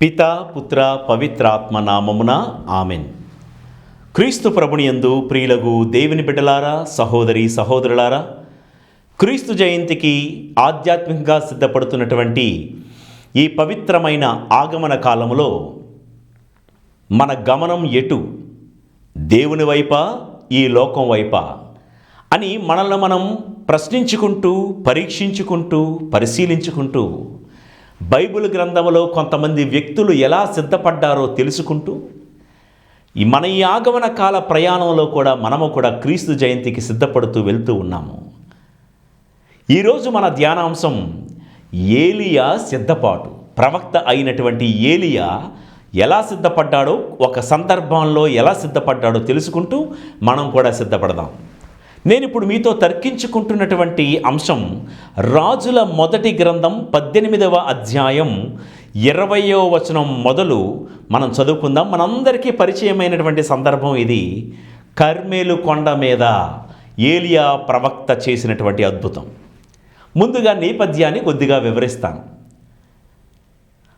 పితా పుత్ర పవిత్రాత్మ నామమున ఆమెన్. క్రీస్తు ప్రభుని యందు ప్రియులగు దేవుని బిడ్డలారా, సహోదరి సహోదరులారా, క్రీస్తు జయంతికి ఆధ్యాత్మికంగా సిద్ధపడుతున్నటువంటి ఈ పవిత్రమైన ఆగమన కాలములో మన గమనం ఎటు? దేవుని వైపా, ఈ లోకం వైపా అని మనల్ని మనం ప్రశ్నించుకుంటూ, పరీక్షించుకుంటూ, పరిశీలించుకుంటూ బైబిల్ గ్రంథంలో కొంతమంది వ్యక్తులు ఎలా సిద్ధపడ్డారో తెలుసుకుంటూ మన ఈ ఆగమన కాల ప్రయాణంలో కూడా మనము కూడా క్రీస్తు జయంతికి సిద్ధపడుతూ వెళ్తూ ఉన్నాము. ఈరోజు మన ధ్యానాంశం ఏలియా సిద్ధపాటు. ప్రవక్త అయినటువంటి ఏలియా ఎలా సిద్ధపడ్డాడో, ఒక సందర్భంలో ఎలా సిద్ధపడ్డాడో తెలుసుకుంటూ మనం కూడా సిద్ధపడదాం. నేను ఇప్పుడు మీతో తర్కించుకుంటున్నటువంటి అంశం రాజుల మొదటి గ్రంథం 18వ అధ్యాయం 20వ వచనం మొదలు మనం చదువుకుందాం. మనందరికీ పరిచయమైనటువంటి సందర్భం ఇది. కర్మేలు కొండ మీద ఏలియా ప్రవక్త చేసినటువంటి అద్భుతం. ముందుగా నేపథ్యాన్ని కొద్దిగా వివరిస్తాను.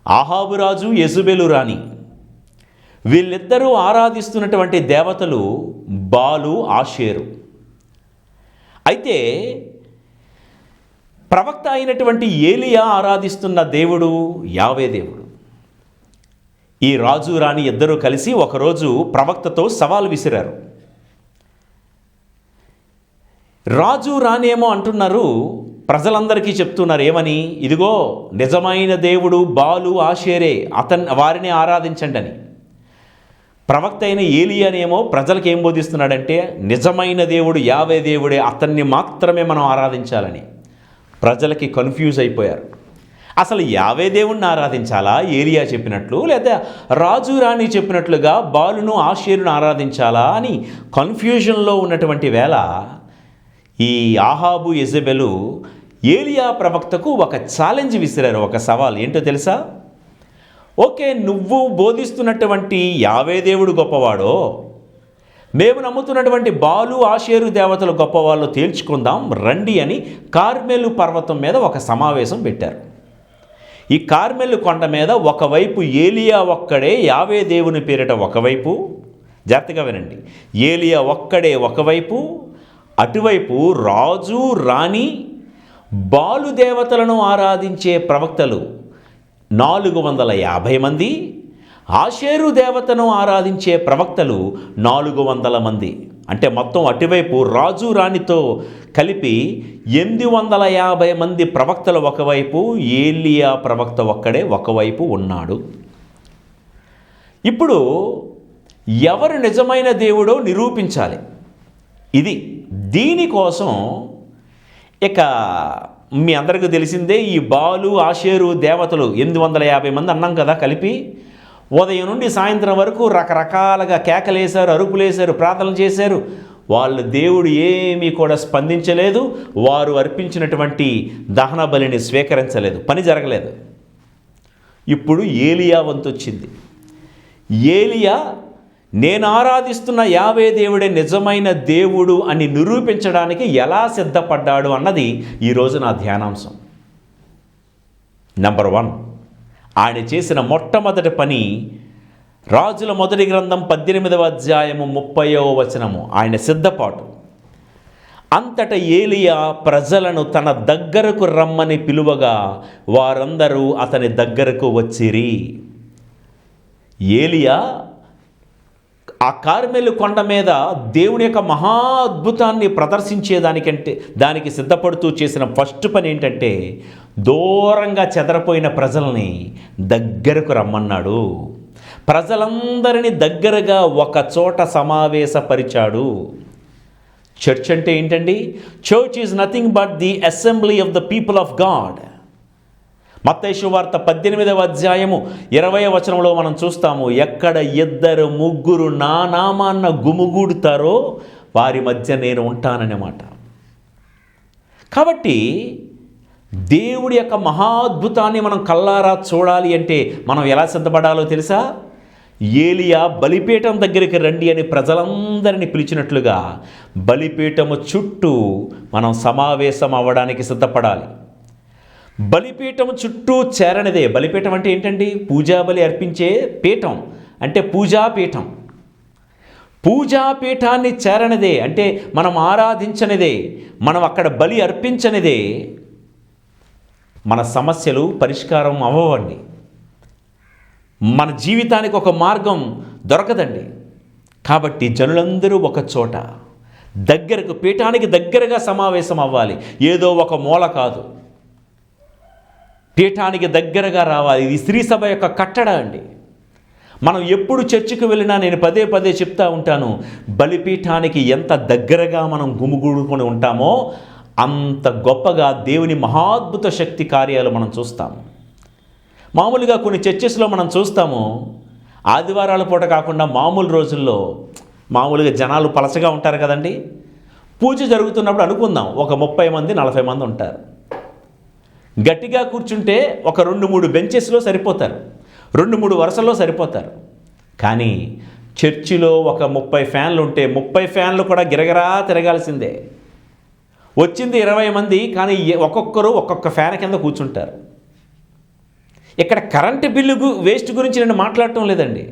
ఆహాబు రాజు, యెజెబెలు రాణి, వీళ్ళిద్దరూ ఆరాధిస్తున్నటువంటి దేవతలు బాలు, ఆషేరు. అయితే ప్రవక్త అయినటువంటి ఏలియా ఆరాధిస్తున్న దేవుడు యావే దేవుడు. ఈ రాజు రాణి ఇద్దరూ కలిసి ఒకరోజు ప్రవక్తతో సవాల్ విసిరారు. రాజు రాణి ఏమో అంటున్నారు, ప్రజలందరికీ చెప్తున్నారు ఏమని? ఇదిగో నిజమైన దేవుడు బాలు, ఆషేరే, వారిని ఆరాధించండి అని. ప్రవక్త అయిన ఏలియానేమో ప్రజలకు ఏం బోధిస్తున్నాడంటే నిజమైన దేవుడు యావే దేవుడే, అతన్ని మాత్రమే మనం ఆరాధించాలని. ప్రజలకి కన్ఫ్యూజ్ అయిపోయారు. అసలు యావే దేవుణ్ణి ఆరాధించాలా ఏలియా చెప్పినట్లు, లేదా రాజు రాణి చెప్పినట్లుగా బాలును, ఆషేరును ఆరాధించాలా అని కన్ఫ్యూజన్లో ఉన్నటువంటి వేళ ఈ ఆహాబు, యెజెబెలు ఏలియా ప్రవక్తకు ఒక ఛాలెంజ్ విసిరారు, ఒక సవాల్. ఏంటో తెలుసా? ఓకే, నువ్వు బోధిస్తున్నటువంటి యావే దేవుడు గొప్పవాడో, మేము నమ్ముతున్నటువంటి బాలు, ఆషేరు దేవతలు గొప్పవాళ్ళు తేల్చుకుందాం రండి అని కార్మెలు పర్వతం మీద ఒక సమావేశం పెట్టారు. ఈ కార్మెలు కొండ మీద ఒకవైపు ఏలియా ఒక్కడే యావే దేవుని పేరిట ఒకవైపు, జాగ్రత్తగా వినండి, ఏలియా ఒక్కడే ఒకవైపు, అటువైపు రాజు రాణి బాలు దేవతలను ఆరాధించే ప్రవక్తలు 450 మంది, ఆషేరు దేవతను ఆరాధించే ప్రవక్తలు 400 మంది. అంటే మొత్తం అటువైపు రాజు రాణితో కలిపి 850 మంది ప్రవక్తలు ఒకవైపు, ఏలియా ప్రవక్త ఒక్కడే ఒకవైపు ఉన్నాడు. ఇప్పుడు ఎవరు నిజమైన దేవుడో నిరూపించాలి. దీనికోసం ఇక మీ అందరికీ తెలిసిందే, ఈ బాలు, ఆషేరు దేవతలు 850 మంది అన్నాం కదా కలిపి, ఉదయం నుండి సాయంత్రం వరకు రకరకాలుగా కేకలేశారు, అరుపులేశారు, ప్రార్థనలు చేశారు. వాళ్ళు దేవుడు ఏమీ కూడా స్పందించలేదు. వారు అర్పించినటువంటి దహన బలిని స్వీకరించలేదు. పని జరగలేదు. ఇప్పుడు ఏలియా వంతు వచ్చింది. ఏలియా నేను ఆరాధిస్తున్న యావే దేవుడే నిజమైన దేవుడు అని నిరూపించడానికి ఎలా సిద్ధపడ్డాడు అన్నది ఈరోజు నా ధ్యానాంశం. నెంబర్ 1, ఆయన చేసిన మొట్టమొదటి పని రాజుల మొదటి గ్రంథం 18వ అధ్యాయము 30వ వచనము, ఆయన సిద్ధపాటు. అంతట ఏలియా ప్రజలను తన దగ్గరకు రమ్మని పిలువగా వారందరూ అతని దగ్గరకు వచ్చిరి. ఏలియా ఆ కార్మెలు కొండ మీద దేవుని యొక్క మహా అద్భుతాన్ని దానికి సిద్ధపడుతూ చేసిన ఫస్ట్ పని ఏంటంటే దూరంగా చెదరపోయిన ప్రజల్ని దగ్గరకు రమ్మన్నాడు. ప్రజలందరినీ దగ్గరగా ఒక చోట సమావేశపరిచాడు. చర్చ్ అంటే ఏంటండి? Church is nothing but the assembly of the people of God. మత్తయి సువార్త 18వ అధ్యాయము 20వ వచనంలో మనం చూస్తాము, ఎక్కడ 2 3 నా నామాన్న గుమిగూడుతారో వారి మధ్య నేను ఉంటానన్నమాట. కాబట్టి దేవుడి యొక్క మహా అద్భుతాన్ని మనం కల్లారా చూడాలి అంటే మనం ఎలా సిద్ధపడాలో తెలుసా? ఏలియా బలిపీఠం దగ్గరికి రండి అని ప్రజలందరినీ పిలిచినట్లుగా బలిపీఠము చుట్టూ మనం సమావేశం అవ్వడానికి సిద్ధపడాలి. బలిపీఠం చుట్టూ చేరనిదే. బలిపీఠం అంటే ఏంటండి? పూజా బలి అర్పించే పీఠం అంటే పూజాపీఠం. పూజాపీఠాన్ని చేరనిదే అంటే మనం ఆరాధించనిదే, మనం అక్కడ బలి అర్పించనిదే మన సమస్యలు పరిష్కారం అవ్వవండి. మన జీవితానికి ఒక మార్గం దొరకదండి. కాబట్టి జనులందరూ ఒక చోట దగ్గరకు, పీఠానికి దగ్గరగా సమావేశం అవ్వాలి. ఏదో ఒక మూల కాదు, పీఠానికి దగ్గరగా రావాలి. ఇది స్త్రీ సభ యొక్క కట్టడ అండి. మనం ఎప్పుడు చర్చికి వెళ్ళినా నేను పదే పదే చెప్తా ఉంటాను, బలిపీఠానికి ఎంత దగ్గరగా మనం గుమిగూడుకొని ఉంటామో అంత గొప్పగా దేవుని మహాద్భుత శక్తి కార్యాలు మనం చూస్తాము. మామూలుగా కొన్ని చర్చెస్లో మనం చూస్తాము, ఆదివారాల పూట కాకుండా మామూలు రోజుల్లో మామూలుగా జనాలు పలచగా ఉంటారు కదండి. పూజ జరుగుతున్నప్పుడు అనుకుందాం ఒక 30 మంది 40 మంది ఉంటారు. గట్టిగా కూర్చుంటే ఒక 2-3 బెంచెస్లో సరిపోతారు, 2-3 వరుసల్లో సరిపోతారు. కానీ చర్చిలో ఒక 30 ఫ్యాన్లు ఉంటే 30 ఫ్యాన్లు కూడా గిరగిరా తిరగాల్సిందే. వచ్చింది 20 మంది, కానీ ఒక్కొక్కరు ఒక్కొక్క ఫ్యాన్ కింద కూర్చుంటారు. ఇక్కడ కరెంటు బిల్లు వేస్ట్ గురించి నేను మాట్లాడటం లేదండి.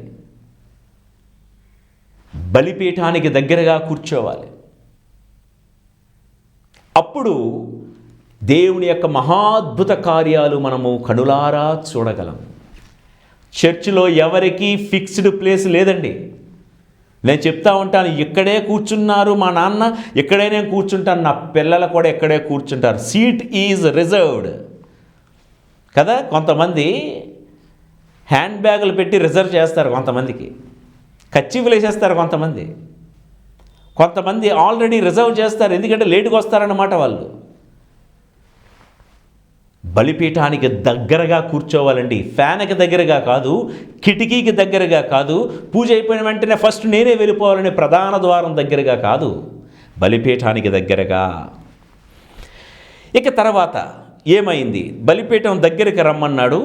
బలిపీఠానికి దగ్గరగా కూర్చోవాలి. అప్పుడు దేవుని యొక్క మహాద్భుత కార్యాలు మనము కనులారా చూడగలం. చర్చిలో ఎవరికీ ఫిక్స్డ్ ప్లేస్ లేదండి. నేను చెప్తా ఉంటాను, ఇక్కడే కూర్చున్నారు మా నాన్న, ఇక్కడే నేను కూర్చుంటాను, నా పిల్లలు కూడా ఇక్కడే కూర్చుంటారు. సీట్ ఈజ్ రిజర్వ్డ్ కదా. కొంతమంది హ్యాండ్ బ్యాగులు పెట్టి రిజర్వ్ చేస్తారు, కొంతమందికి కచ్చిఫ్లు వేసేస్తారు, కొంతమంది ఆల్రెడీ రిజర్వ్ చేస్తారు, ఎందుకంటే లేటుగా వస్తారన్నమాట వాళ్ళు. బలిపీఠానికి దగ్గరగా కూర్చోవాలండి. ఫ్యాన్కి దగ్గరగా కాదు, కిటికీకి దగ్గరగా కాదు, పూజ అయిపోయిన వెంటనే ఫస్ట్ నేనే వెళ్ళిపోవాలనే ప్రధాన ద్వారం దగ్గరగా కాదు, బలిపీఠానికి దగ్గరగా. ఇక తర్వాత ఏమైంది? బలిపీఠం దగ్గరికి రమ్మన్నాడు.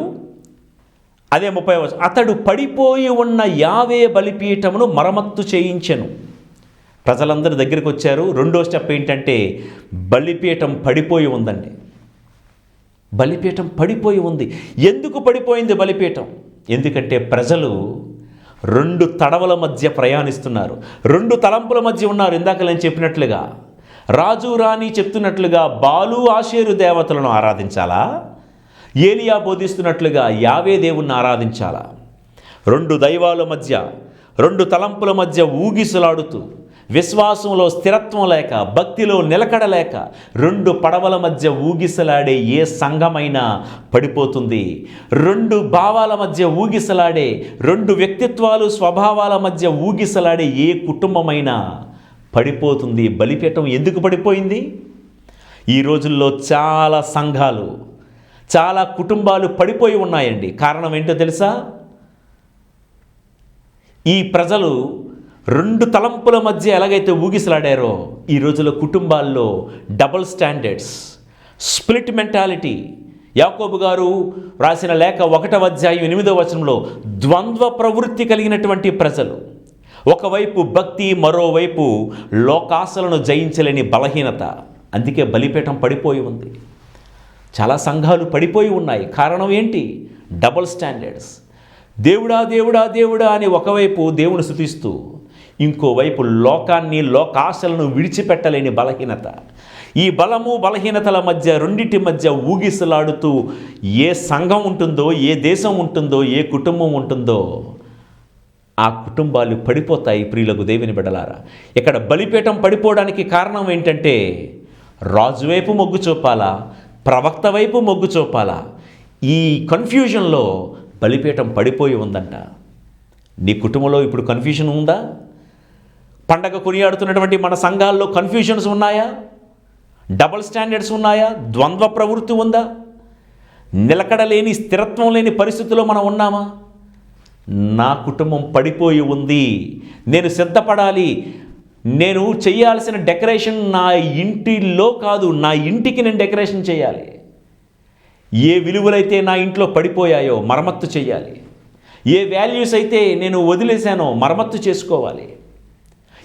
అదే 30 అతడు పడిపోయి ఉన్న యావే బలిపీఠమును మరమ్మత్తు చేయించెను. ప్రజలందరూ దగ్గరికి వచ్చారు. రెండో స్టెప్ ఏంటంటే బలిపీఠం పడిపోయి ఉందండి. బలిపీఠం పడిపోయి ఉంది. ఎందుకు పడిపోయింది బలిపీఠం? ఎందుకంటే ప్రజలు 2 తడవల మధ్య ప్రయాణిస్తున్నారు, 2 తలంపుల మధ్య ఉన్నారు. ఇందాక నేను చెప్పినట్లుగా, రాజు రాణి చెప్తున్నట్లుగా బాలు ఆషేరు దేవతలను ఆరాధించాలా, ఏలియా బోధిస్తున్నట్లుగా యావే దేవుణ్ణి ఆరాధించాలా? 2 దైవాల మధ్య, 2 తలంపుల మధ్య ఊగిసలాడుతూ, విశ్వాసంలో స్థిరత్వం లేక, భక్తిలో నిలకడలేక 2 పడవల మధ్య ఊగిసలాడే ఏ సంఘమైనా పడిపోతుంది. 2 భావాల మధ్య ఊగిసలాడే, 2 వ్యక్తిత్వాలు స్వభావాల మధ్య ఊగిసలాడే ఏ కుటుంబమైనా పడిపోతుంది. బలిపీఠం ఎందుకు పడిపోయింది? ఈ రోజుల్లో చాలా సంఘాలు, చాలా కుటుంబాలు పడిపోయి ఉన్నాయండి. కారణం ఏంటో తెలుసా? ఈ ప్రజలు 2 తలంపుల మధ్య ఎలాగైతే ఊగిసలాడారో, ఈ రోజుల్లో కుటుంబాల్లో డబుల్ స్టాండర్డ్స్, స్ప్లిట్ మెంటాలిటీ. యాకోబు గారు రాసిన లేఖ 1వ అధ్యాయం 8వ వచనంలో ద్వంద్వ ప్రవృత్తి కలిగినటువంటి ప్రజలు. ఒకవైపు భక్తి, మరోవైపు లోకాశలను జయించలేని బలహీనత. అందుకే బలిపీఠం పడిపోయి ఉంది. చాలా సంఘాలు పడిపోయి ఉన్నాయి. కారణం ఏంటి? Double standards. దేవుడా దేవుడా దేవుడా అని ఒకవైపు దేవుని స్తుతిస్తూ, ఇంకోవైపు లోకాన్ని, లోకాశలను విడిచిపెట్టలేని బలహీనత. ఈ బలము బలహీనతల మధ్య, రెండింటి మధ్య ఊగిసలాడుతూ ఏ సంఘం ఉంటుందో, ఏ దేశం ఉంటుందో, ఏ కుటుంబం ఉంటుందో ఆ కుటుంబాలు పడిపోతాయి. ప్రియులకు దేవుని బిడ్డలారా, ఇక్కడ బలిపీఠం పడిపోవడానికి కారణం ఏంటంటే రాజు వైపు మొగ్గు చూపాలా, ప్రవక్త వైపు మొగ్గు చూపాలా? ఈ కన్ఫ్యూజన్లో బలిపీఠం పడిపోయి ఉందంట. నీ కుటుంబంలో ఇప్పుడు కన్ఫ్యూజన్ ఉందా? పండగ కొనియాడుతున్నటువంటి మన సంఘాల్లో కన్ఫ్యూజన్స్ ఉన్నాయా? డబుల్ స్టాండర్డ్స్ ఉన్నాయా? ద్వంద్వ ప్రవృత్తి ఉందా? నిలకడలేని, స్థిరత్వం లేని పరిస్థితుల్లో మనం ఉన్నామా? నా కుటుంబం పడిపోయి ఉంది, నేను సిద్ధపడాలి, నేను చేయాల్సిన డెకరేషన్ నా ఇంటిలో కాదు, నా ఇంటికి నేను డెకరేషన్ చేయాలి. ఏ విలువలైతే నా ఇంట్లో పడిపోయాయో మరమ్మత్తు చేయాలి. ఏ వాల్యూస్ అయితే నేను వదిలేశానో మరమ్మత్తు చేసుకోవాలి.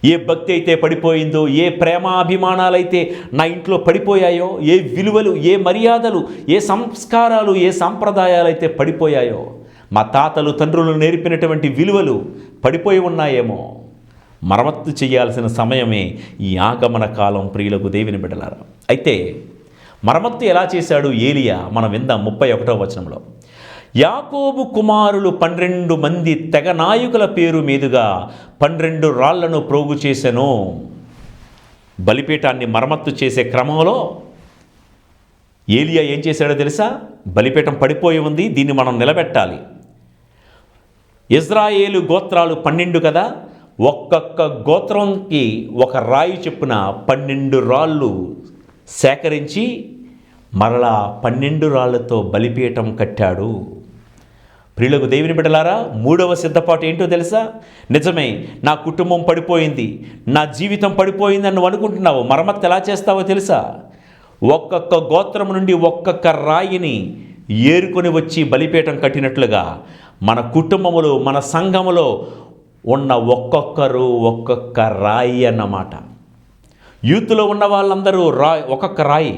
ఏ భక్తి అయితే పడిపోయిందో, ఏ ప్రేమాభిమానాలైతే నా ఇంట్లో పడిపోయాయో, ఏ విలువలు, ఏ మర్యాదలు, ఏ సంస్కారాలు, ఏ సాంప్రదాయాలు అయితే పడిపోయాయో, మా తాతలు తండ్రులు నేర్పినటువంటి విలువలు పడిపోయి ఉన్నాయేమో, మరమ్మత్తు చేయాల్సిన సమయమే ఈ ఆగమన కాలం. ప్రియులకు దేవుని బిడ్డలారా, అయితే మరమ్మత్తు ఎలా చేశాడు ఏలియా మనం విందాం. 31వ వచనంలో, యాకోబు కుమారులు 12 మంది తెగ నాయకుల పేరు మీదుగా 12 రాళ్లను ప్రోగు చేసెను. బలిపీఠాన్ని మరమ్మత్తు చేసే క్రమంలో ఏలియా ఏం చేశాడో తెలుసా? బలిపీఠం పడిపోయి ఉంది, దీన్ని మనం నిలబెట్టాలి. ఇజ్రాయేలు గోత్రాలు 12 కదా, ఒక్కొక్క గోత్రంకి ఒక రాయి చొప్పున 12 రాళ్ళు సేకరించి మరలా 12 రాళ్లతో బలిపీఠం కట్టాడు. ప్రియులకు దేవుని బిడ్డలారా, 3వ సిద్ధపాటు ఏంటో తెలుసా? నిజమే, నా కుటుంబం పడిపోయింది, నా జీవితం పడిపోయింది అని నువ్వు అనుకుంటున్నావు. మరమ్మత్తు ఎలా చేస్తావో తెలుసా? ఒక్కొక్క గోత్రం నుండి ఒక్కొక్క రాయిని ఏరుకొని వచ్చి బలిపీఠం కట్టినట్లుగా మన కుటుంబములో, మన సంఘములో ఉన్న ఒక్కొక్కరు ఒక్కొక్క రాయి అన్నమాట. యూత్లో ఉన్న వాళ్ళందరూ ఒక్కొక్క రాయి,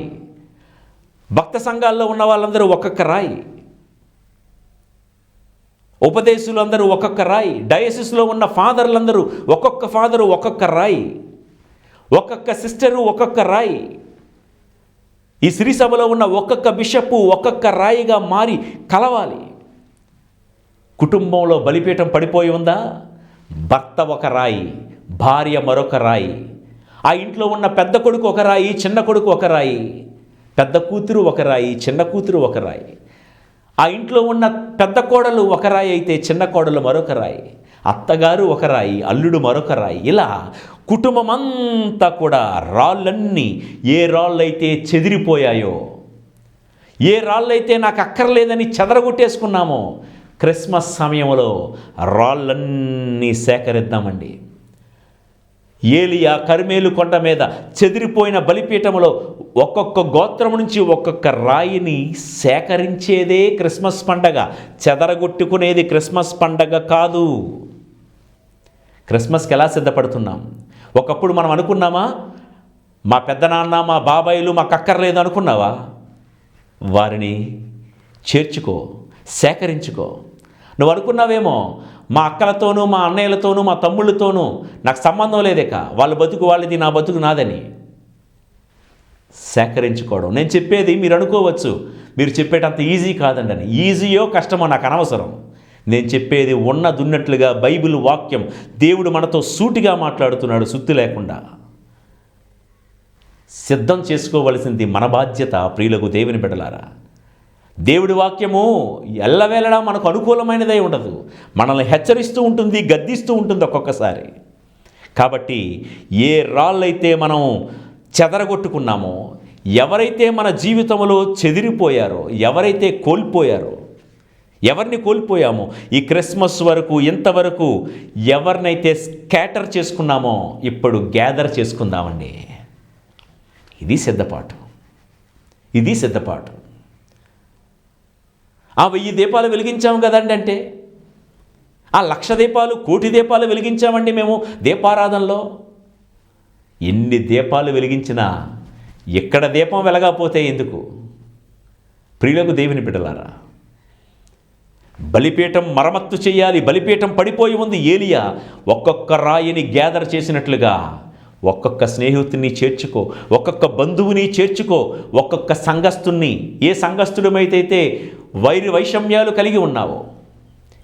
భక్త సంఘాల్లో ఉన్న వాళ్ళందరూ ఒక్కొక్క రాయి, ఉపదేశులు అందరూ ఒక్కొక్క రాయి, డయసిస్లో ఉన్న ఫాదర్లందరూ ఒక్కొక్క ఫాదరు ఒక్కొక్క రాయి, ఒక్కొక్క సిస్టరు ఒక్కొక్క రాయి, ఈ శ్రీసభలో ఉన్న ఒక్కొక్క బిషప్పు ఒక్కొక్క రాయిగా మారి కలవాలి. కుటుంబంలో బలిపీఠం పడిపోయి ఉందా? భర్త ఒక రాయి, భార్య మరొక రాయి, ఆ ఇంట్లో ఉన్న పెద్ద కొడుకు ఒక రాయి, చిన్న కొడుకు ఒక రాయి, పెద్ద కూతురు ఒక రాయి, చిన్న కూతురు ఒక రాయి, ఆ ఇంట్లో ఉన్న పెద్ద కోడలు ఒక రాయి అయితే చిన్న కోడలు మరొక రాయి, అత్తగారు ఒక రాయి, అల్లుడు మరొక రాయి. ఇలా కుటుంబం అంతా కూడా రాళ్ళన్నీ, ఏ రాళ్ళైతే చెదిరిపోయాయో, ఏ రాళ్ళైతే నాకు అక్కర్లేదని చెదరగొట్టేసుకున్నామో, క్రిస్మస్ సమయంలో రాళ్ళన్నీ సేకరిద్దామండి. ఏలియా కర్మేలు కొండ మీద చెదిరిపోయిన బలిపీఠములో ఒక్కొక్క గోత్రం నుంచి ఒక్కొక్క రాయిని సేకరించేదే క్రిస్మస్ పండగ. చెదరగొట్టుకునేది క్రిస్మస్ పండగ కాదు. క్రిస్మస్కి ఎలా సిద్ధపడుతున్నాం? ఒకప్పుడు మనం అనుకున్నామా, మా పెద్దనాన్న, మా బాబాయిలు మాకు అక్కర్లేదు అనుకున్నావా? వారిని చేర్చుకో, సేకరించుకో. నువ్వు అనుకున్నావేమో, మా అక్కలతోనూ, మా అన్నయ్యలతోనూ, మా తమ్ముళ్ళతోనూ నాకు సంబంధం లేదేక, వాళ్ళ బతుకు వాళ్ళది, నా బతుకు నాదని. సేకరించుకోవడం. నేను చెప్పేది మీరు అనుకోవచ్చు, మీరు చెప్పేటంత ఈజీ కాదండి అని. ఈజీయో కష్టమో నాకు అనవసరం. నేను చెప్పేది ఉన్నదున్నట్లుగా బైబిల్ వాక్యం, దేవుడు మనతో సూటిగా మాట్లాడుతున్నాడు, సుత్తి లేకుండా. సిద్ధం చేసుకోవలసింది మన బాధ్యత. ప్రియులకు దేవుని బిడ్డలారా, దేవుడి వాక్యము ఎల్లవేళలా మనకు అనుకూలమైనదై ఉండదు. మనల్ని హెచ్చరిస్తూ ఉంటుంది, గద్దిస్తూ ఉంటుంది ఒక్కొక్కసారి. కాబట్టి ఏ రాళ్ళైతే మనం చెదరగొట్టుకున్నామో, ఎవరైతే మన జీవితంలో చెదిరిపోయారో, ఎవరైతే కోల్పోయారో, ఎవరిని కోల్పోయామో, ఈ క్రిస్మస్ వరకు ఇంతవరకు ఎవరినైతే స్కాటర్ చేసుకున్నామో ఇప్పుడు గ్యాదర్ చేసుకుందామండి. ఇది సిద్ధపాటు, ఇది సిద్ధపాటు. 1000 దీపాలు వెలిగించాము కదండి అంటే, 1,00,000 దీపాలు, 1,00,000 దీపాలు వెలిగించామండి మేము దీపారాధనలో. ఎన్ని దీపాలు వెలిగించినా ఎక్కడ దీపం వెలగకపోతే ఎందుకు? ప్రియులకు దేవుని బిడ్డలారా, బలిపీఠం మరమ్మత్తు చేయాలి. బలిపీఠం పడిపోయి ఉంది. ఏలియా ఒక్కొక్క రాయిని గ్యాదర్ చేసినట్లుగా ఒక్కొక్క స్నేహితుడిని చేర్చుకో, ఒక్కొక్క బంధువుని చేర్చుకో, ఒక్కొక్క సంఘస్థుని, ఏ సంఘస్థుడమైతే వైషమ్యాలు కలిగి ఉన్నావో,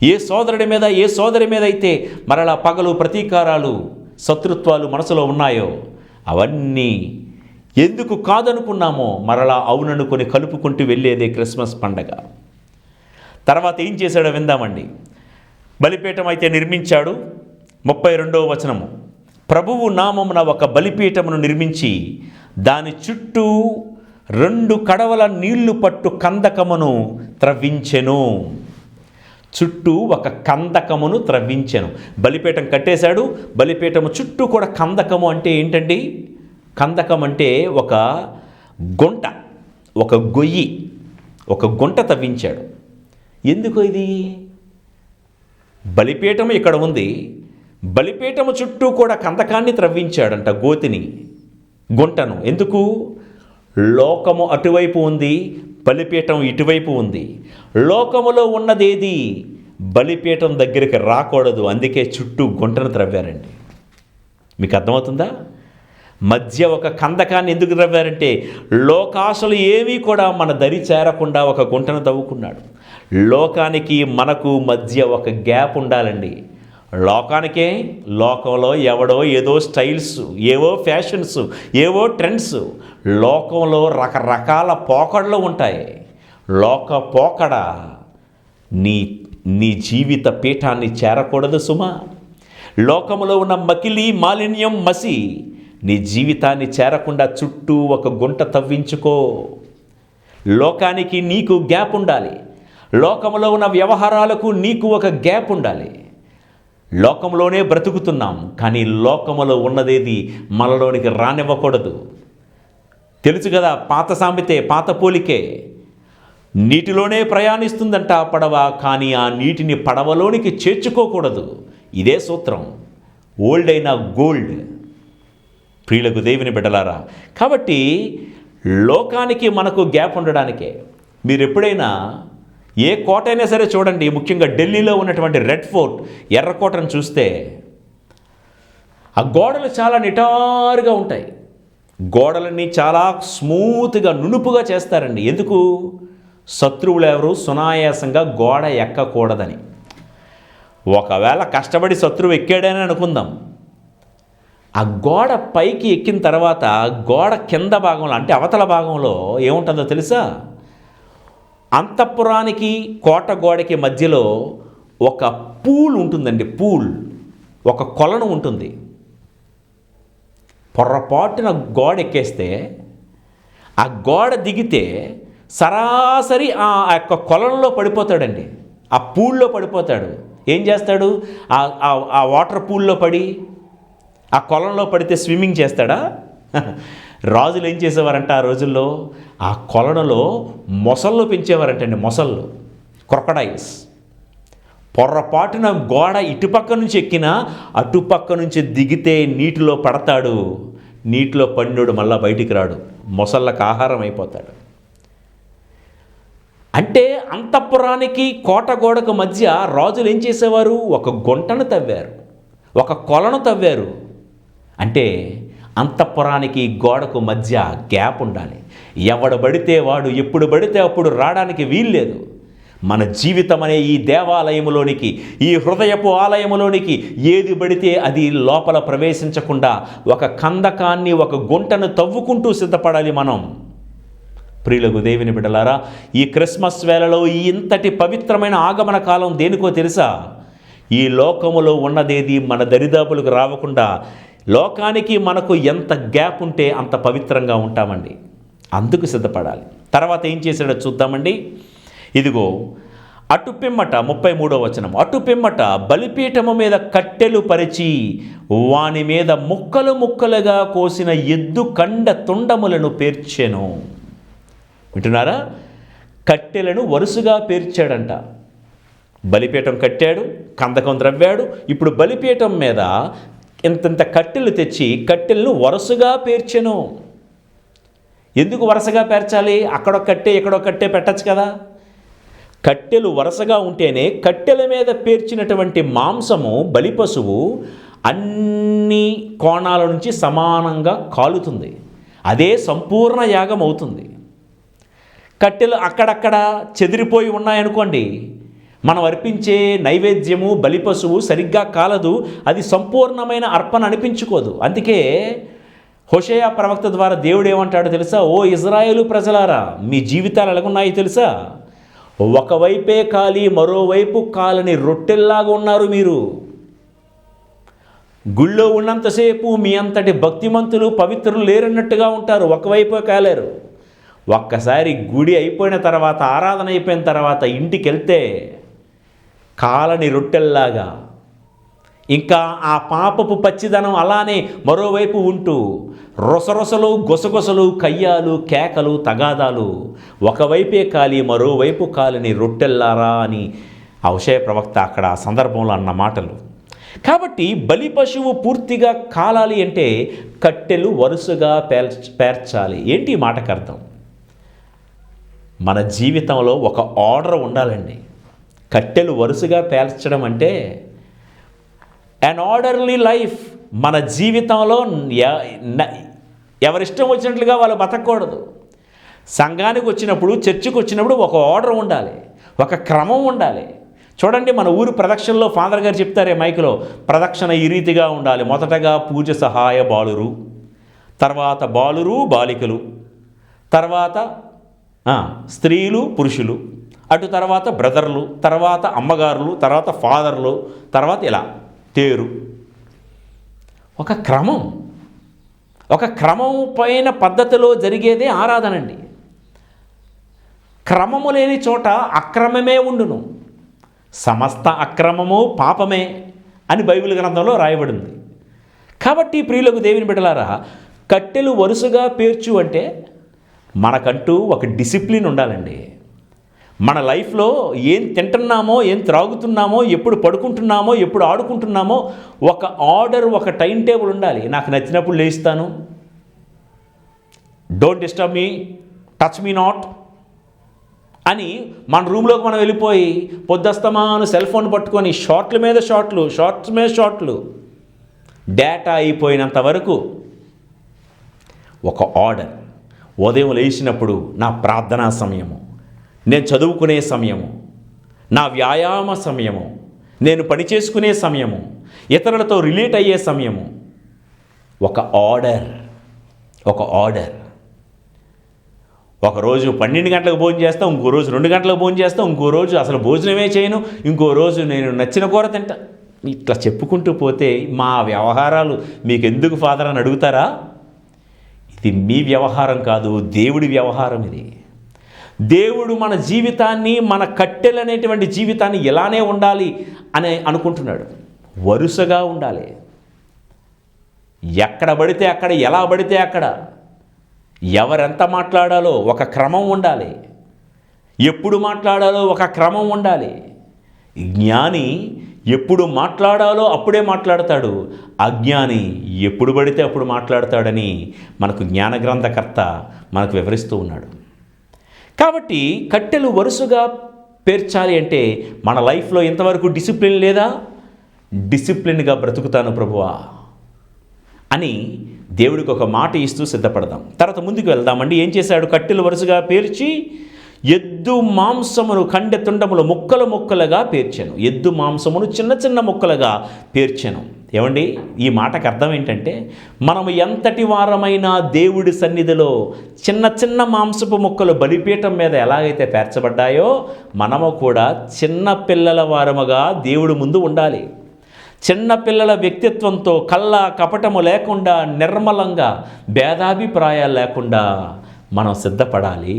ఏ సోదరుడి మీద, ఏ సోదరి మీద అయితే మరలా పగలు, ప్రతీకారాలు, శత్రుత్వాలు మనసులో ఉన్నాయో, అవన్నీ ఎందుకు కాదనుకున్నామో మరలా అవుననుకొని కలుపుకుంటూ వెళ్ళేదే క్రిస్మస్ పండగ. తర్వాత ఏం చేశాడో విందామండి. బలిపీఠం అయితే నిర్మించాడు. 32వ వచనము, ప్రభువు నామమున ఒక బలిపీఠమును నిర్మించి దాని చుట్టూ 2 కడవల నీళ్లు పట్టు కందకమును త్రవ్వించెను. చుట్టూ ఒక కందకమును త్రవ్వించెను. బలిపీఠం కట్టేశాడు. బలిపీఠము చుట్టూ కూడా కందకము అంటే ఏంటండి? కందకం అంటే ఒక గుంట, ఒక గొయ్యి, ఒక గుంట తవ్వించాడు. ఎందుకు ఇది? బలిపీఠం ఇక్కడ ఉంది, బలిపీఠము చుట్టూ కూడా కందకాన్ని త్రవ్వించాడంట, గోతిని, గుంటను. ఎందుకు? లోకము అటువైపు ఉంది, బలిపీఠం ఇటువైపు ఉంది. లోకములో ఉన్నదేది బలిపీఠం దగ్గరికి రాకూడదు, అందుకే చుట్టూ గుంటను త్రవ్వారండి. మీకు అర్థమవుతుందా? మధ్య ఒక కందకాన్ని ఎందుకు త్రవ్వారంటే లోకాశలు ఏమీ కూడా మన దరి చేరకుండా ఒక గుంటను తవ్వుకున్నాడు. లోకానికి మనకు మధ్య ఒక గ్యాప్ ఉండాలండి. లోకానికే, లోకంలో ఎవడో ఏదో స్టైల్స్, ఏవో ఫ్యాషన్స్, ఏవో ట్రెండ్స్, లోకంలో రకరకాల పోకడలు ఉంటాయి. లోక పోకడ నీ జీవిత పీఠాన్ని చేరకూడదు సుమా. లోకములో ఉన్న మకిలి, మాలిన్యం, మసి నీ జీవితాన్ని చేరకుండా చుట్టూ ఒక గుంట తవ్వించుకో. లోకానికి నీకు గ్యాప్ ఉండాలి. లోకములో ఉన్న వ్యవహారాలకు నీకు ఒక గ్యాప్ ఉండాలి. లోకంలోనే బ్రతుకుతున్నాం, కానీ లోకములో ఉన్నదేది మనలోనికి రానివ్వకూడదు. తెలుసు కదా, పాత సామెతే, పాత పోలికే. నీటిలోనే ప్రయాణిస్తుందంట పడవ, కానీ ఆ నీటిని పడవలోనికి చేర్చుకోకూడదు. ఇదే సూత్రం. ఓల్డ్ అయిన గోల్డ్. ప్రియులకు దేవుని బిడ్డలారా, కాబట్టి లోకానికి మనకు గ్యాప్ ఉండడానికే. మీరు ఎప్పుడైనా ఏ కోట అయినా సరే చూడండి, ముఖ్యంగా ఢిల్లీలో ఉన్నటువంటి రెడ్ ఫోర్ట్, ఎర్రకోటను చూస్తే ఆ గోడలు చాలా నిటారుగా ఉంటాయి. గోడలని చాలా స్మూత్గా, నునుపుగా చేస్తారండి. ఎందుకు? శత్రువులు ఎవరు సునాయాసంగా గోడ ఎక్కకూడదని. ఒకవేళ కష్టపడి శత్రువు ఎక్కాడని అనుకుందాం, ఆ గోడ పైకి ఎక్కిన తర్వాత గోడ కింద భాగంలో, అంటే అవతల భాగంలో ఏముంటుందో తెలుసా? అంతఃపురానికి కోట గోడకి మధ్యలో ఒక పూల్ ఉంటుందండి. పూల్, ఒక కొలను ఉంటుంది. పొర్రపాటున గోడ ఎక్కేస్తే, ఆ గోడ దిగితే సరాసరి ఆ యొక్క కొలంలో పడిపోతాడండి, ఆ పూల్లో పడిపోతాడు. ఏం చేస్తాడు? ఆ వాటర్ పూల్లో పడి, ఆ కొలంలో పడితే స్విమ్మింగ్ చేస్తాడా? రాజులు ఏం చేసేవారంట ఆ రోజుల్లో? ఆ కొలనులో మొసళ్ళు పెంచేవారంటండి. మొసళ్ళు, క్రొకడైల్స్. పొర్రపాటున గోడ ఇటుపక్క నుంచి ఎక్కినా అటుపక్క నుంచి దిగితే నీటిలో పడతాడు. నీటిలో పడినోడు మళ్ళా బయటికి రాడు, మొసళ్ళకు ఆహారం అయిపోతాడు. అంటే అంతఃపురానికి కోట గోడకు మధ్య రాజులు ఏం చేసేవారు? ఒక గుంటను తవ్వారు, ఒక కొలను తవ్వారు. అంటే అంతఃపురానికి గోడకు మధ్య గ్యాప్ ఉండాలి. ఎవడు పడితే వాడు ఎప్పుడు పడితే అప్పుడు రావడానికి వీల్లేదు. మన జీవితం అనే ఈ దేవాలయములోనికి, ఈ హృదయపు ఆలయములోనికి ఏది పడితే అది లోపల ప్రవేశించకుండా ఒక కందకాన్ని, ఒక గుంటను తవ్వుకుంటూ సిద్ధపడాలి మనం. ప్రియులకు దేవుని బిడ్డలారా, ఈ క్రిస్మస్ వేళలో ఈ ఇంతటి పవిత్రమైన ఆగమన కాలం దేనికో తెలుసా? ఈ లోకములో ఉన్నదేది మన దరిదాపులకు రావకుండా, లోకానికి మనకు ఎంత గ్యాప్ ఉంటే అంత పవిత్రంగా ఉంటామండి. అందుకు సిద్ధపడాలి. తర్వాత ఏం చేశాడో చూద్దామండి. ఇదిగో అటుపిమ్మట 33వ వచనం, అటుపిమ్మట బలిపీఠము మీద కట్టెలు పరిచి వాని మీద ముక్కలు ముక్కలుగా కోసిన ఎద్దు కండ తుండములను పేర్చెను. వింటున్నారా? కట్టెలను వరుసగా పేర్చాడంట. బలిపీఠం కట్టాడు, కందకం త్రవ్వాడు. ఇప్పుడు బలిపీఠం మీద ఇంతంత కట్టెలు తెచ్చి కట్టెలను వరుసగా పేర్చెను. ఎందుకు వరుసగా పేర్చాలి? అక్కడొక కట్టె ఇక్కడొక కట్టె పెట్టచ్చు కదా. కట్టెలు వరుసగా ఉంటేనే కట్టెల మీద పేర్చినటువంటి మాంసము, బలిపశువు అన్ని కోణాల నుంచి సమానంగా కాలుతుంది. అదే సంపూర్ణ యాగం అవుతుంది. కట్టెలు అక్కడక్కడ చెదిరిపోయి ఉన్నాయనుకోండి, మనం అర్పించే నైవేద్యము, బలిపశువు సరిగ్గా కాలదు, అది సంపూర్ణమైన అర్పణ అనిపించుకోదు. అందుకే హోషేయ ప్రవక్త ద్వారా దేవుడు ఏమంటాడో తెలుసా? ఓ ఇజ్రాయేలు ప్రజలారా, మీ జీవితాలు ఎలాగున్నాయో తెలుసా? ఒకవైపే కాలి మరోవైపు కాలని రొట్టెల్లాగా ఉన్నారు మీరు. గుళ్ళో ఉన్నంతసేపు మీ అంతటి భక్తిమంతులు, పవిత్రులు లేరన్నట్టుగా ఉంటారు, ఒకవైపే కాలేరు. ఒక్కసారి గుడి అయిపోయిన తర్వాత, ఆరాధన అయిపోయిన తర్వాత ఇంటికి వెళ్తే కాలని రొట్టెల్లాగా, ఇంకా ఆ పాపపు పచ్చిదనం అలానే మరోవైపు ఉంటూ రొసరొసలు, గొసగొసలు, కయ్యాలు, కేకలు, తగాదాలు, ఒకవైపే కాలి మరోవైపు కాలని రొట్టెల్లారా అని హోషేయ ప్రవక్త అక్కడ ఆ సందర్భంలో అన్న మాటలు. కాబట్టి బలి పశువు పూర్తిగా కాలాలి అంటే కట్టెలు వరుసగా పేర్చాలి. ఏంటి ఈ మాటకు అర్థం? మన జీవితంలో ఒక ఆర్డర్ ఉండాలండి. కట్టెలు వరుసగా పేర్చడం అంటే అన్ ఆర్డర్లీ లైఫ్. మన జీవితంలో ఎవరిష్టం వచ్చినట్లుగా వాళ్ళు బతకూడదు. సంఘానికి వచ్చినప్పుడు, చర్చికి వచ్చినప్పుడు ఒక ఆర్డర్ ఉండాలి, ఒక క్రమం ఉండాలి. చూడండి, మన ఊరు ప్రదక్షిణలో ఫాదర్ గారు చెప్తారే మైకులో, ప్రదక్షిణ ఈ రీతిగా ఉండాలి. మొదటగా పూజ సహాయ బాలురు, తర్వాత బాలురు బాలికలు, తర్వాత స్త్రీలు పురుషులు, అటు తర్వాత బ్రదర్లు, తర్వాత అమ్మగారులు, తర్వాత ఫాదర్లు, తర్వాత ఇలా తేరు. ఒక క్రమం, ఒక క్రమం పైన పద్ధతిలో జరిగేదే ఆరాధనండి. క్రమము లేని చోట అక్రమమే ఉండును, సమస్త అక్రమము పాపమే అని బైబిల్ గ్రంథంలో రాయబడింది. కాబట్టి ప్రియులకు దేవుని బిడ్డలారా, కట్టెలు వరుసగా పేర్చు అంటే మనకంటూ ఒక డిసిప్లిన్ ఉండాలండి. మన లైఫ్లో ఏం తింటున్నామో, ఏం త్రాగుతున్నామో, ఎప్పుడు పడుకుంటున్నామో, ఎప్పుడు ఆడుకుంటున్నామో ఒక ఆర్డర్, ఒక టైం టేబుల్ ఉండాలి. నాకు నచ్చినప్పుడు లేస్తాను, don't disturb me, touch me not అని మన రూమ్లోకి మనం వెళ్ళిపోయి పొద్దుస్తమాను సెల్ ఫోన్ పట్టుకొని షార్ట్ల మీద షార్ట్లు, షార్ట్స్ మీద షార్ట్లు, డేటా అయిపోయినంత వరకు ఒక ఆర్డర్. ఉదయం లేచినప్పుడు నా ప్రార్థనా సమయము, నేను చదువుకునే సమయము, నా వ్యాయామ సమయము, నేను పని చేసుకునే సమయము, ఇతరులతో రిలేట్ అయ్యే సమయము, ఒక ఆర్డర్, ఒక ఆర్డర్. ఒకరోజు 12 గంటలకు భోజనం చేస్తాం, ఇంకో రోజు 2 గంటలకు భోజనం చేస్తాం, ఇంకో రోజు అసలు భోజనమే చేయను, ఇంకో రోజు నేను నచ్చిన కూర తింటా. ఇట్లా చెప్పుకుంటూ పోతే మా వ్యవహారాలు మీకు ఎందుకు ఫాదర్ అని అడుగుతారా? ఇది మీ వ్యవహారం కాదు, దేవుడి వ్యవహారం ఇది. దేవుడు మన జీవితాన్ని, మన కట్టెలనేటువంటి జీవితాన్ని ఇలానే ఉండాలి అని అనుకుంటున్నాడు. వరుసగా ఉండాలి. ఎక్కడ పడితే అక్కడ, ఎలా పడితే అక్కడ, ఎవరెంత మాట్లాడాలో ఒక క్రమం ఉండాలి. ఎప్పుడు మాట్లాడాలో ఒక క్రమం ఉండాలి. జ్ఞాని ఎప్పుడు మాట్లాడాలో అప్పుడే మాట్లాడతాడు, అజ్ఞాని ఎప్పుడు పడితే అప్పుడు మాట్లాడతాడని మనకు జ్ఞానగ్రంథకర్త మనకు వివరిస్తూ ఉన్నాడు. కాబట్టి కట్టెలు వరుసగా పేర్చాలి అంటే మన లైఫ్లో ఇంతవరకు డిసిప్లిన్ లేదా? డిసిప్లిన్గా బ్రతుకుతాను ప్రభువా అని దేవుడికి ఒక మాట ఇస్తూ సిద్ధపడదాం. తర్వాత ముందుకు వెళ్దామండి. ఏం చేశాడు? కట్టెలు వరుసగా పేర్చి ఎద్దు మాంసమును కండె తుండములు ముక్కలు ముక్కలుగా పేర్చాను. ఎద్దు మాంసమును చిన్న చిన్న ముక్కలుగా పేర్చాను. ఏమండి, ఈ మాటకు అర్థం ఏంటంటే, మనము ఎంతటి వారమైనా దేవుడి సన్నిధిలో చిన్న చిన్న మాంసపు ముక్కలు బలిపీఠం మీద ఎలాగైతే పేర్చబడ్డాయో, మనము కూడా చిన్న పిల్లల వారముగా దేవుడి ముందు ఉండాలి. చిన్న పిల్లల వ్యక్తిత్వంతో, కళ్ళ కపటము లేకుండా, నిర్మలంగా, భేదాభిప్రాయాలు లేకుండా మనం సిద్ధపడాలి.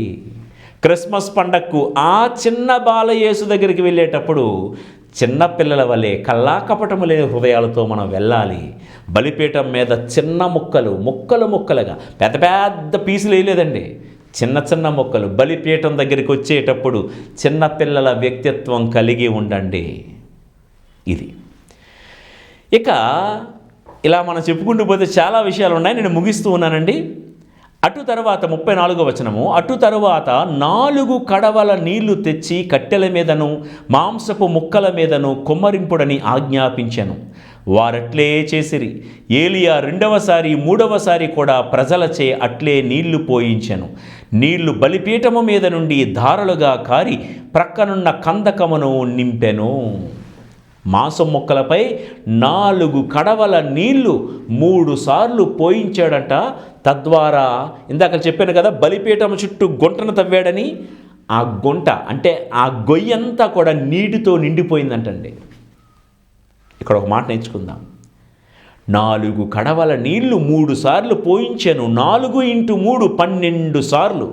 క్రిస్మస్ పండగకు ఆ చిన్న బాలయేసు దగ్గరికి వెళ్ళేటప్పుడు చిన్న పిల్లల వలె కళ్ళా కపటము లేని హృదయాలతో మనం వెళ్ళాలి. బలిపీఠం మీద చిన్న ముక్కలు, ముక్కలు ముక్కలుగా, పెద్ద పెద్ద పీసులు వేయలేదండి, చిన్న చిన్న ముక్కలు. బలిపీఠం దగ్గరికి వచ్చేటప్పుడు చిన్న పిల్లల వ్యక్తిత్వం కలిగి ఉండండి. ఇది ఇక ఇలా మనం చెప్పుకుంటూ పోతే చాలా విషయాలు ఉన్నాయి, నేను ముగిస్తూ ఉన్నానండి. అటు తర్వాత 34వ వచనము, అటు తరువాత 4 కడవల నీళ్లు తెచ్చి కట్టెల మీదను మాంసపు ముక్కల మీదను కుమ్మరింపుడని ఆజ్ఞాపించెను. వారట్లే చేసిరి. ఏలియా 2వసారి 3వసారి కూడా ప్రజలచే అట్లే నీళ్లు పోయించెను. నీళ్లు బలిపీఠము మీద నుండి ధారలుగా కారి ప్రక్కనున్న కందకమును నింపెను. మాంసం ముక్కలపై 4 కడవల నీళ్లు 3 సార్లు పోయించాడట. తద్వారా ఇందాక చెప్పాను కదా, బలిపీఠం చుట్టూ గుంటను తవ్వాడని. ఆ గుంట అంటే ఆ గొయ్యంతా కూడా నీటితో నిండిపోయిందంటండి. ఇక్కడ ఒక మాట నేర్చుకుందాం. 4 కడవల నీళ్లు 3 సార్లు పోయించాను. 4 × 3 12 సార్లు.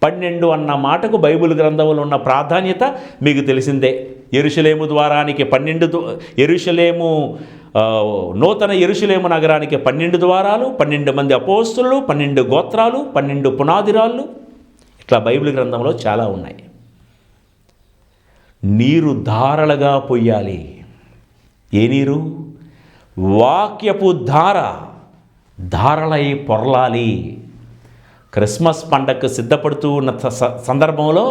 12 అన్న మాటకు బైబిల్ గ్రంథంలో ఉన్న ప్రాధాన్యత మీకు తెలిసిందే. యెరూషలేము ద్వారానికి 12, యెరూషలేము నూతన యెరూషలేము నగరానికి 12 ద్వారాలు, 12 మంది అపోస్తులు, 12 గోత్రాలు, 12 పునాదిరాళ్ళు, ఇట్లా బైబిల్ గ్రంథంలో చాలా ఉన్నాయి. నీరు ధారలుగా పొయ్యాలి. ఏ నీరు? వాక్యపు ధారలై పొరలాలి. క్రిస్మస్ పండగకు సిద్ధపడుతూ ఉన్న సందర్భంలో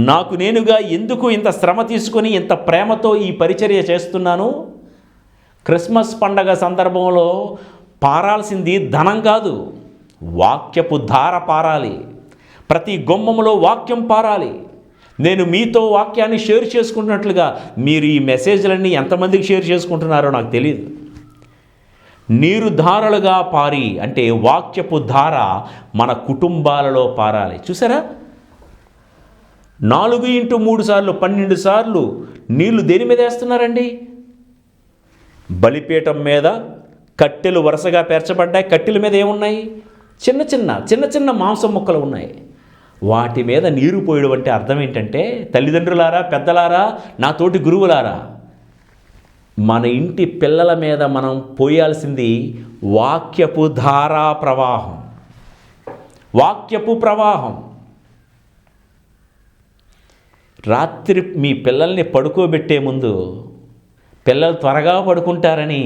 నాకు నేనుగా ఎందుకు ఇంత శ్రమ తీసుకొని ఇంత ప్రేమతో ఈ పరిచర్య చేస్తున్నాను? క్రిస్మస్ పండగ సందర్భంలో పారాల్సింది ధనం కాదు, వాక్యపు ధార పారాలి. ప్రతి గుమ్మములో వాక్యం పారాలి. నేను మీతో వాక్యాన్ని షేర్ చేసుకుంటున్నట్లుగా మీరు ఈ మెసేజ్లన్నీ ఎంతమందికి షేర్ చేసుకుంటున్నారో నాకు తెలియదు. నీరు ధారలుగా పారి అంటే వాక్యపు ధార మన కుటుంబాలలో పారాలి. చూసారా, 4x3 సార్లు 12 సార్లు నీళ్లు దేని మీద వేస్తున్నారండి? బలిపీఠం మీద కట్టెలు వరుసగా పేర్చబడ్డాయి. కట్టెల మీద ఏమున్నాయి? చిన్న చిన్న మాంసం ముక్కలు ఉన్నాయి. వాటి మీద నీరు పోయడం అంటే అర్థం ఏంటంటే, తల్లిదండ్రులారా, పెద్దలారా, నా తోటి గురువులారా, మన ఇంటి పిల్లల మీద మనం పోయాల్సింది వాక్యపు ధారా ప్రవాహం, వాక్యపు ప్రవాహం. రాత్రి మీ పిల్లల్ని పడుకోబెట్టే ముందు, పిల్లలు త్వరగా పడుకుంటారని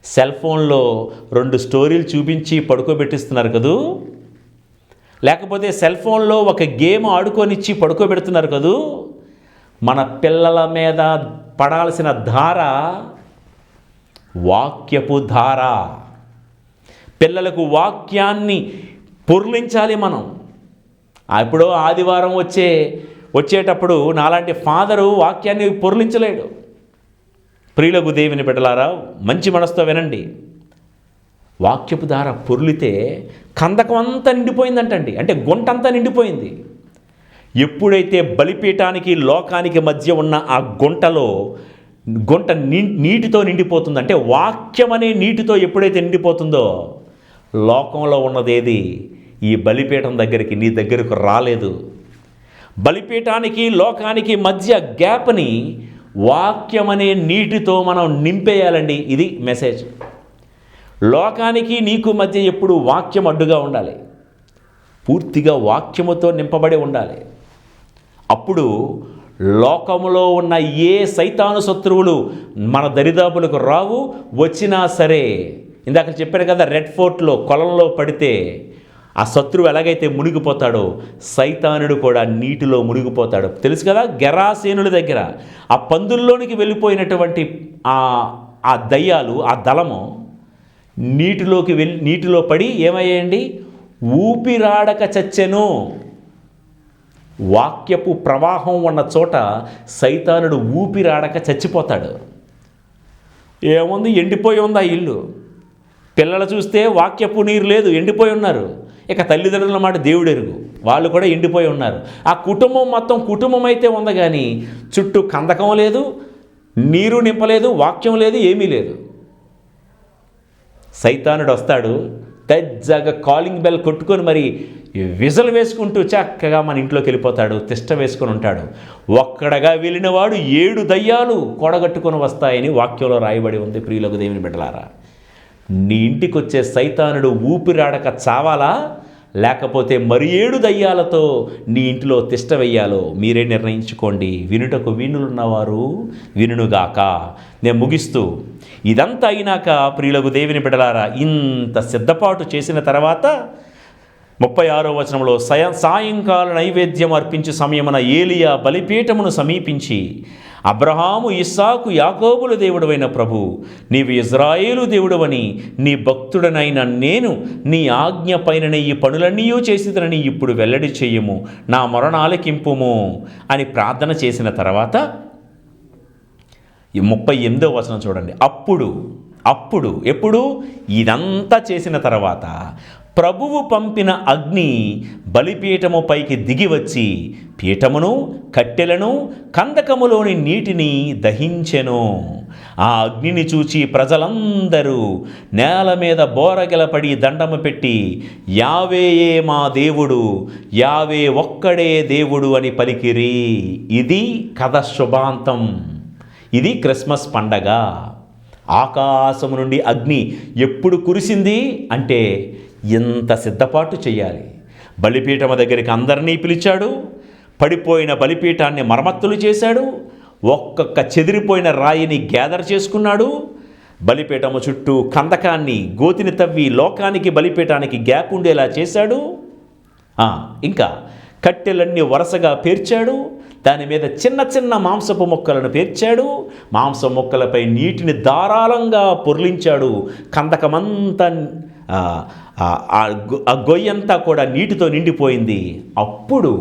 సెల్ ఫోన్లో 2 స్టోరీలు చూపించి పడుకోబెట్టిస్తున్నారు కదూ, లేకపోతే సెల్ ఫోన్లో ఒక గేమ్ ఆడుకొనిచ్చి పడుకోబెడుతున్నారు కదూ. మన పిల్లల మీద పడాల్సిన ధార వాక్యపు ధార. పిల్లలకు వాక్యాన్ని పొర్లించాలి మనం. ఇప్పుడు ఆదివారం వచ్చేటప్పుడు నాలాంటి ఫాదరు వాక్యాన్ని పొర్లించలేడు. ప్రియులకు దేవుని బిడ్డలారా, మంచి మనసుతో వినండి. వాక్యపు ధార పొర్లితే కందకం అంతా నిండిపోయిందంటండి, అంటే గుంటంతా నిండిపోయింది. ఎప్పుడైతే బలిపీఠానికి లోకానికి మధ్య ఉన్న ఆ గుంట నీటితో నిండిపోతుందో, అంటే వాక్యం అనే నీటితో ఎప్పుడైతే నిండిపోతుందో, లోకంలో ఉన్నదేది ఈ బలిపీఠం దగ్గరికి, నీ దగ్గరకు రాలేదు. బలిపీఠానికి లోకానికి మధ్య గ్యాప్ని వాక్యం అనే నీటితో మనం నింపేయాలండి. ఇది మెసేజ్. లోకానికి నీకు మధ్య ఎప్పుడు వాక్యం అడ్డుగా ఉండాలి. పూర్తిగా వాక్యముతో నింపబడి ఉండాలి. అప్పుడు లోకములో ఉన్న ఏ సైతాను శత్రువులు మన దరిదాపులకు రావు. వచ్చినా సరే, ఇందాక చెప్పారు కదా, రెడ్ ఫోర్ట్లో కొలంలో పడితే ఆ శత్రువు ఎలాగైతే మునిగిపోతాడో, సైతానుడు కూడా నీటిలో మునిగిపోతాడు. తెలుసు కదా, గెరాసేనుల దగ్గర ఆ పందుల్లోనికి వెళ్ళిపోయినటువంటి ఆ దయ్యాలు, ఆ దళము నీటిలో పడి ఏమయ్యాయండి? ఊపిరాడక చచ్చెను. వాక్యపు ప్రవాహం ఉన్న చోట సైతానుడు ఊపిరాడక చచ్చిపోతాడు. ఏముంది, ఎండిపోయి ఉంది ఆ ఇల్లు. పిల్లలు చూస్తే వాక్యపు నీరు లేదు, ఎండిపోయి ఉన్నారు. ఇక తల్లిదండ్రుల మాట దేవుడు ఎరుగు, వాళ్ళు కూడా ఎండిపోయి ఉన్నారు. ఆ కుటుంబం మొత్తం కుటుంబం అయితే ఉంది, కానీ చుట్టూ కందకం లేదు, నీరు నింపలేదు, వాక్యం లేదు, ఏమీ లేదు. సైతానుడు వస్తాడు, పెద్దగా కాలింగ్ బెల్ కొట్టుకొని మరి విజలు వేసుకుంటూ చక్కగా మన ఇంట్లోకి వెళ్ళిపోతాడు, తిష్ట వేసుకొని ఉంటాడు. ఒక్కడగా వెళ్ళినవాడు 7 దయ్యాలు కొడగట్టుకొని వస్తాయని వాక్యంలో రాయబడి ఉంది. ప్రియులకు దేవుని బిడ్డలారా, నీ ఇంటికి వచ్చే సైతానుడు ఊపిరాడక చావాలా, లేకపోతే మరి 7 దయ్యాలతో నీ ఇంటిలో తిష్ట వెయ్యాలో మీరే నిర్ణయించుకోండి. వినుటకు వీణులున్నవారు వినుగాక. నేను ముగిస్తూ, ఇదంతా అయినాక ప్రియులకు దేవుని బిడ్డలారా, ఇంత సిద్ధపాటు చేసిన తర్వాత 36వ వచనంలో, సాయంకాల నైవేద్యం అర్పించే సమయమున ఏలియా బలిపీఠమును సమీపించి, అబ్రహాము, ఇస్సాకు, యాకోబుల దేవుడవైన ప్రభు, నీవు ఇజ్రాయేలు దేవుడవని నీ భక్తుడనైన నేను నీ ఆజ్ఞ పైన ఈ పనులన్నీ చేసిదనని ఇప్పుడు వెల్లడి చెయ్యము, నా మొరను ఆలకింపుము అని ప్రార్థన చేసిన తర్వాత ఈ 38వ వచనం చూడండి. అప్పుడు ఎప్పుడు ఇదంతా చేసిన తర్వాత ప్రభువు పంపిన అగ్ని బలిపీఠము పైకి దిగి వచ్చి పీఠమును, కట్టెలను, కందకములోని నీటిని దహించెను. ఆ అగ్నిని చూచి ప్రజలందరూ నేల మీద బోరగిలపడి దండము పెట్టి, యావేయే మా దేవుడు, యావే ఒక్కడే దేవుడు అని పలికిరి. ఇది కథ శుభాంతం. ఇది క్రిస్మస్ పండగ. ఆకాశము నుండి అగ్ని ఎప్పుడు కురిసింది అంటే ఇంత సిద్ధపాటు చేయాలి. బలిపీఠం దగ్గరికి అందరినీ పిలిచాడు, పడిపోయిన బలిపీఠాన్ని మరమ్మతులు చేశాడు, ఒక్కొక్క చెదిరిపోయిన రాయిని గ్యాదర్ చేసుకున్నాడు. బలిపీఠము చుట్టూ కందకాన్ని గోతిని తవ్వి లోకానికి బలిపీఠానికి గ్యాప్ ఉండేలా చేశాడు. ఇంకా కట్టెలన్నీ వరుసగా పేర్చాడు. దాని మీద చిన్న చిన్న మాంసపు మొక్కలను పేర్చాడు. మాంస మొక్కలపై నీటిని ధారాళంగా పొర్లించాడు. కందకమంతా ఆ గొయ్యంతా కూడా నీటితో నిండిపోయింది. అప్పుడు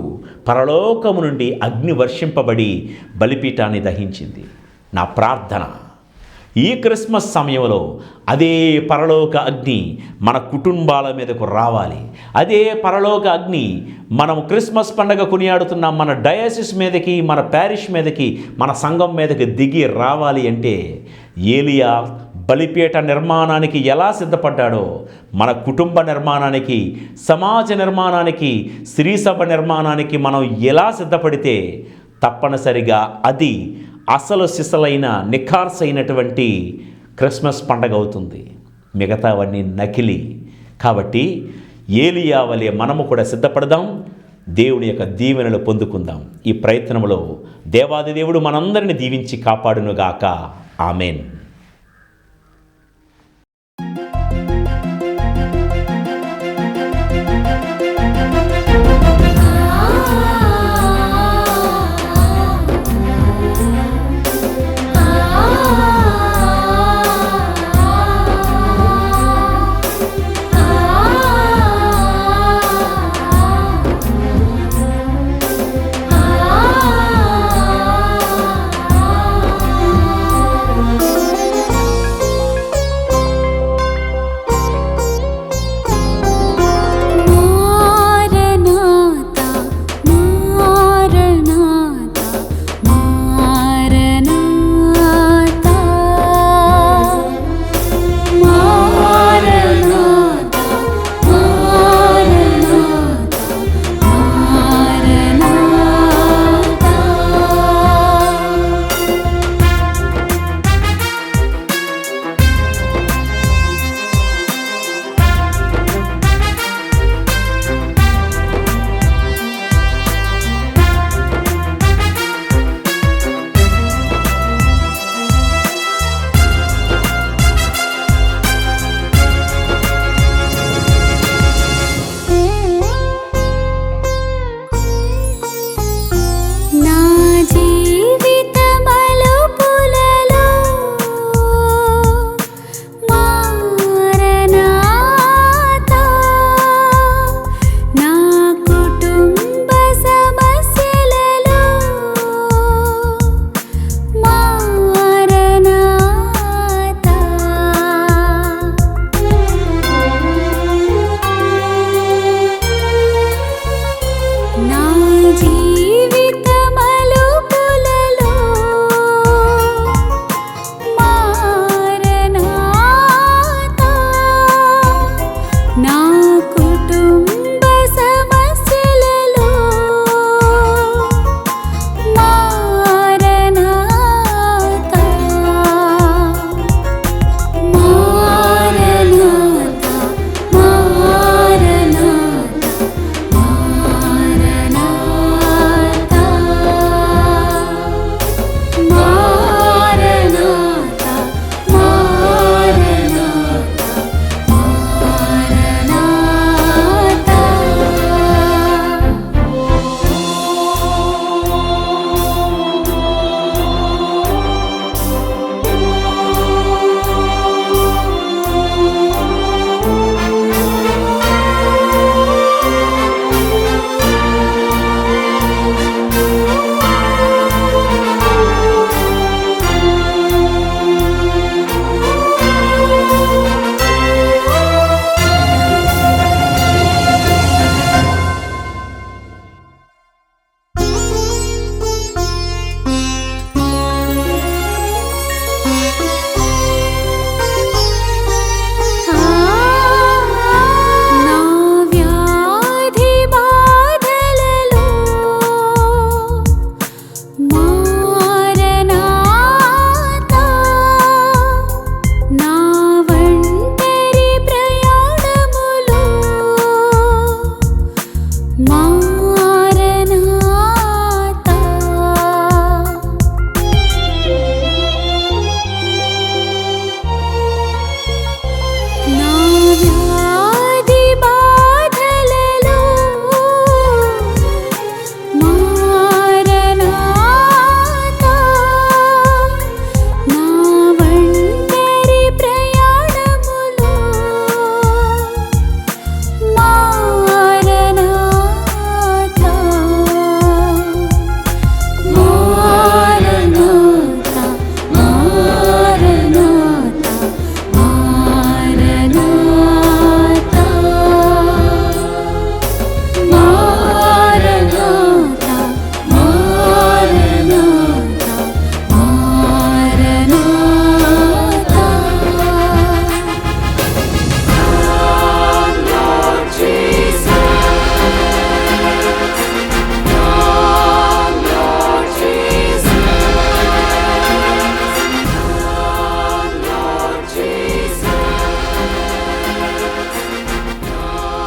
పరలోకము నుండి అగ్ని వర్షింపబడి బలిపీఠాన్ని దహించింది. నా ప్రార్థన, ఈ క్రిస్మస్ సమయంలో అదే పరలోక అగ్ని మన కుటుంబాల మీదకు రావాలి. అదే పరలోక అగ్ని మనం క్రిస్మస్ పండగ కొనియాడుతున్న మన డయాసిస్ మీదకి, మన ప్యారిష్ మీదకి, మన సంఘం మీదకి దిగి రావాలి అంటే ఏలియా బలిపీఠ నిర్మాణానికి ఎలా సిద్ధపడ్డాడో మన కుటుంబ నిర్మాణానికి, సమాజ నిర్మాణానికి, స్త్రీ సభ నిర్మాణానికి మనం ఎలా సిద్ధపడితే తప్పనిసరిగా అది అసలు సిసలైన నిఖార్సైనటువంటి క్రిస్మస్ పండగ అవుతుంది. మిగతావన్నీ నకిలీ. కాబట్టి ఏలియా వలె మనము కూడా సిద్ధపడదాం, దేవుని యొక్క దీవెనలు పొందుకుందాం. ఈ ప్రయత్నంలో దేవాది దేవుడు మనందరిని దీవించి కాపాడునుగాక. ఆమెన్.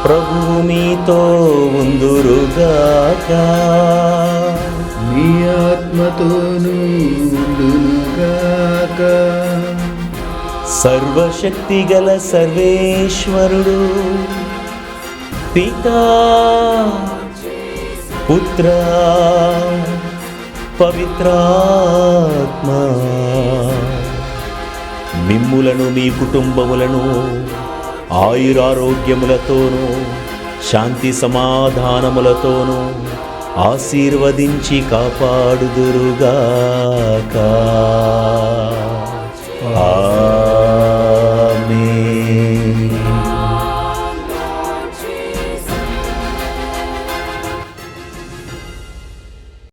ప్రభువు మీతో ఉందురుగాక. మీ ఆత్మతోనూ ఉండునుగాక. సర్వశక్తిగల సర్వేశ్వరుడు పితా పుత్ర పవిత్రాత్మ మిమ్ములను మీ కుటుంబములను ఆయురారోగ్యములతోనూ శాంతి సమాధానములతోనూ ఆశీర్వదించి కాపాడుదురుగాక.